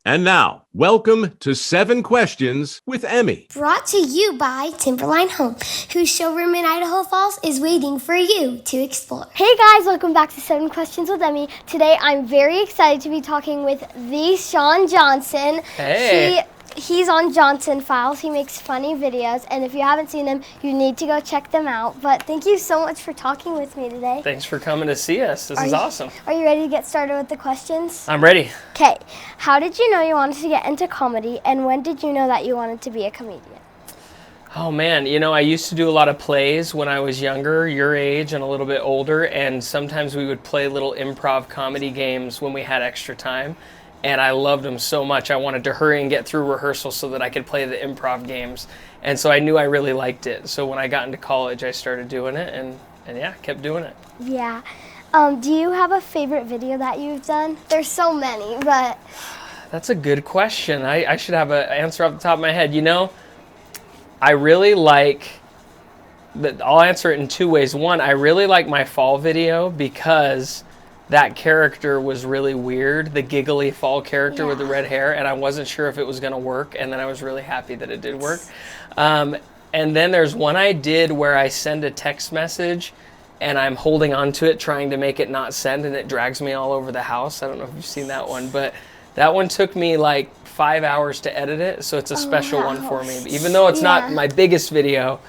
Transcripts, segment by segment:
And now, welcome to 7 Questions with Emmy. Brought to you by Timberline Home, whose showroom in Idaho Falls is waiting for you to explore. Hey guys, welcome back to 7 Questions with Emmy. Today I'm very excited to be talking with the Shaun Johnson. Hey. He's on Johnson Files. He makes funny videos, and if you haven't seen them, you need to go check them out. But thank you so much for talking with me today. Thanks for coming to see us. This is awesome. Are you ready to get started with the questions? I'm ready. Okay. How did you know you wanted to get into comedy, and when did you know that you wanted to be a comedian? Oh man, you know, I used to do a lot of plays when I was younger, your age and a little bit older, and sometimes we would play little improv comedy games when we had extra time. And I loved them so much. I wanted to hurry and get through rehearsal so that I could play the improv games. And so I knew I really liked it. So when I got into college, I started doing it and yeah, kept doing it. Yeah. Do you have a favorite video that you've done? There's so many, but... That's a good question. I should have an answer off the top of my head. You know, I really like... I'll answer it in 2 ways. One, I really like my fall video because... that character was really weird, the giggly fall character with the red hair, and I wasn't sure if it was going to work, and then I was really happy that it did work. And then there's one I did where I send a text message, and I'm holding onto it, trying to make it not send, and it drags me all over the house. I don't know if you've seen that one, but that one took me like 5 hours to edit it, so it's a special one for me. Even though it's not my biggest video,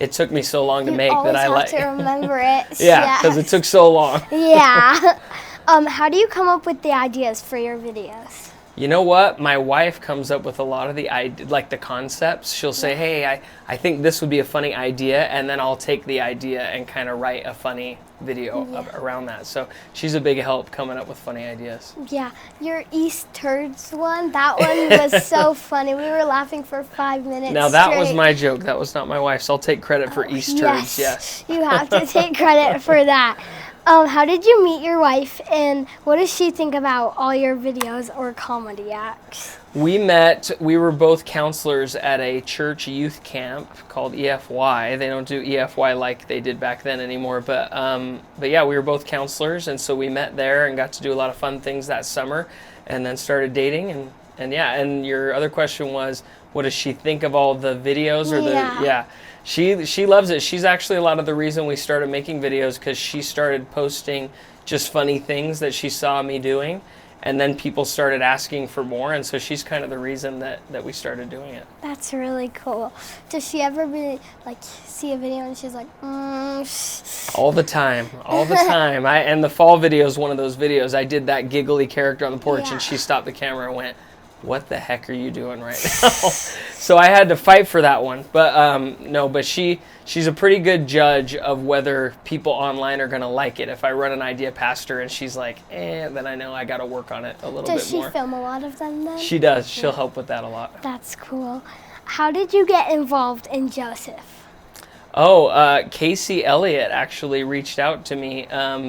it took me so long to make that I like. You always have to remember it. Yeah, because it took so long. Yeah. How do you come up with the ideas for your videos? You know what? My wife comes up with a lot of the concepts. She'll say, hey, I think this would be a funny idea, and then I'll take the idea and kind of write a funny video around that. So she's a big help coming up with funny ideas. Yeah. Your East Turds one, that one was so funny. We were laughing for 5 minutes Now that straight. was my joke. That was not my wife's. I'll take credit for East Turds. Yes. You have to take credit for that. How did you meet your wife, and what does she think about all your videos or comedy acts? We were both counselors at a church youth camp called EFY. They don't do EFY like they did back then anymore, but yeah, we were both counselors, and so we met there and got to do a lot of fun things that summer, and then started dating, and yeah, and your other question was, what does she think of all the videos or She loves it. She's actually a lot of the reason we started making videos, because she started posting just funny things that she saw me doing, and then people started asking for more, and so she's kind of the reason that we started doing it. That's really cool. Does she ever see a video and she's like, All the time. And the fall video is one of those videos. I did that giggly character on the porch, and she stopped the camera and went, what the heck are you doing right now? So I had to fight for that one. But no, but she's a pretty good judge of whether people online are going to like it. If I run an idea past her and she's like, then I know I got to work on it a little bit more. Does she film a lot of them then? She does. She'll help with that a lot. That's cool. How did you get involved in Joseph? Casey Elliott actually reached out to me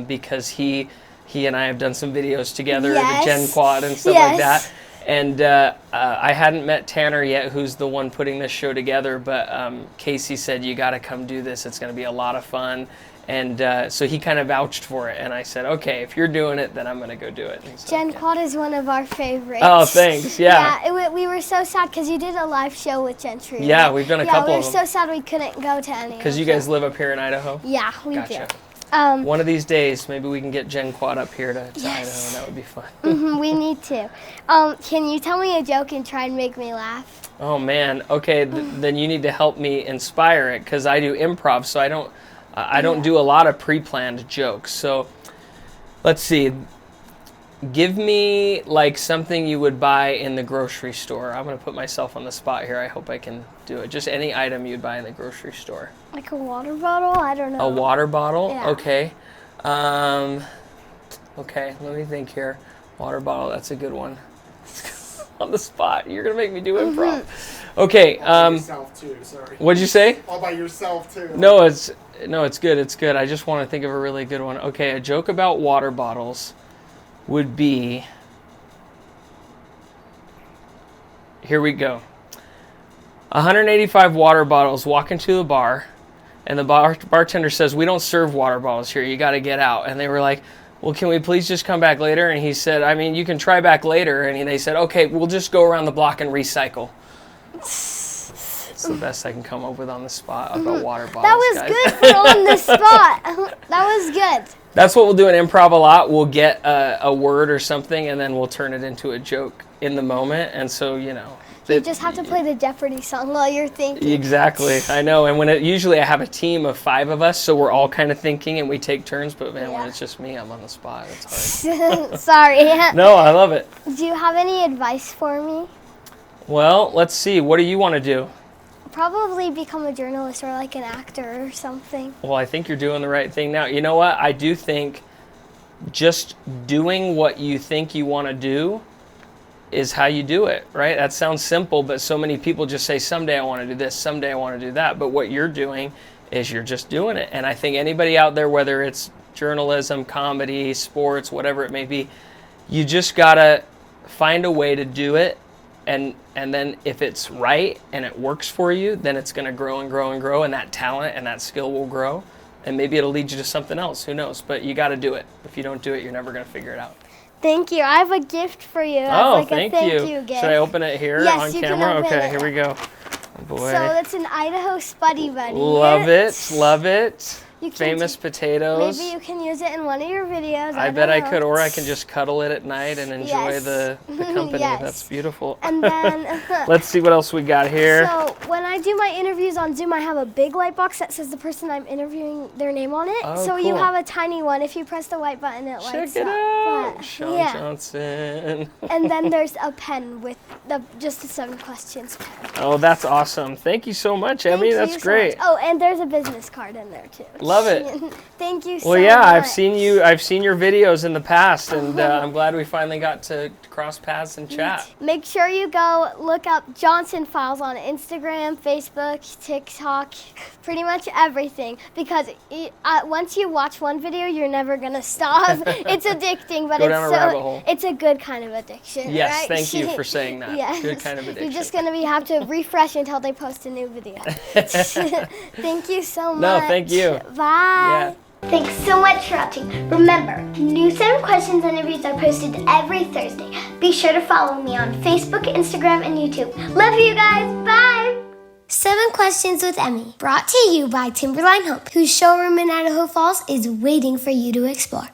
because he and I have done some videos together, the Gen Quad and stuff like that. And I hadn't met Tanner yet, who's the one putting this show together, but Casey said, you got to come do this. It's going to be a lot of fun. And so he kind of vouched for it. And I said, okay, if you're doing it, then I'm going to go do it. So, Gen Quad is one of our favorites. Oh, thanks. Yeah. We were so sad because you did a live show with Gentry. Yeah, we've done a couple of them. We were so sad we couldn't go to any. Because you guys live up here in Idaho? Yeah, we do. One of these days, maybe we can get Gen Quad up here to Idaho. That would be fun. We need to. Can you tell me a joke and try and make me laugh? Oh, man. Okay, then you need to help me inspire it, because I do improv, so I don't do a lot of pre-planned jokes. So let's see. Give me like something you would buy in the grocery store. I'm going to put myself on the spot here. I hope I can do it. Just any item you'd buy in the grocery store. Like a water bottle? I don't know. A water bottle? Yeah. Okay. Okay, let me think here. Water bottle, that's a good one. On the spot. You're going to make me do improv. Okay. All by yourself too, sorry. What'd you say? All by yourself too. No, it's good. It's good. I just want to think of a really good one. Okay, a joke about water bottles would be, here we go. 185 water bottles walk into the bar, and the bartender says, we don't serve water bottles here, you got to get out. And they were like, well, can we please just come back later? And he said, I mean, you can try back later. And they said, okay, we'll just go around the block and recycle. It's the best I can come up with on the spot about water bottles, That was guys. good for on the spot. That was good. That's what we'll do in improv a lot. We'll get a word or something, and then we'll turn it into a joke in the moment. And so, you just have to play the Jeopardy song while you're thinking. Exactly, I know. And usually I have a team of 5 of us, so we're all kind of thinking and we take turns. But man, when it's just me, I'm on the spot. It's hard. Sorry. No, I love it. Do you have any advice for me? Well, let's see. What do you want to do? Probably become a journalist or like an actor or something. Well, I think you're doing the right thing now. You know what? I do think just doing what you think you want to do is how you do it, right? That sounds simple, but so many people just say, someday I want to do this, someday I want to do that. But what you're doing is you're just doing it. And I think anybody out there, whether it's journalism, comedy, sports, whatever it may be, you just got to find a way to do it. And then if it's right and it works for you, then it's going to grow and grow and grow, and that talent and that skill will grow. And maybe it'll lead you to something else. Who knows? But you got to do it. If you don't do it, you're never going to figure it out. Thank you. I have a gift for you. Oh, like thank a thank you. you gift. Should I open it here Yes, on you camera? can open Okay, it. here we go. Oh, boy. So that's an Idaho Spuddy Buddy. Love it. Love it. You can Famous potatoes. Maybe you can use it in one of your videos. I bet I could, or I can just cuddle it at night and enjoy Yes. the company. Yes. That's beautiful. And then Let's see what else we got here. So when I do my interviews on Zoom, I have a big light box that says the person I'm interviewing their name on it. Oh, so you cool. have a tiny one. If you press the white button, it lights Check it up. out. But, Shaun yeah. Johnson. And then there's a pen with just the 7 questions pen. Oh, that's awesome. Thank you so much, Emmy. Thank That's you so great. much. Oh, and there's a business card in there too. Love it. Thank you so Well, much. yeah, I've seen your videos in the past, and I'm glad we finally got to cross paths and chat. Make sure you go look up Johnson Files on Instagram, Facebook, TikTok, pretty much everything. Because once you watch one video, you're never gonna stop. It's addicting, but Go down a rabbit hole. it's a good kind of addiction. Yes, right? thank you for saying that. Yes. Good kind of addiction. You're just gonna have to refresh until they post a new video. Thank you so much. No, thank you. Bye. Yeah. Thanks so much for watching. Remember, new 7 questions interviews are posted every Thursday. Be sure to follow me on Facebook, Instagram, and YouTube. Love you guys. Bye. 7 Questions with Emmy, brought to you by Timberline Home, whose showroom in Idaho Falls is waiting for you to explore.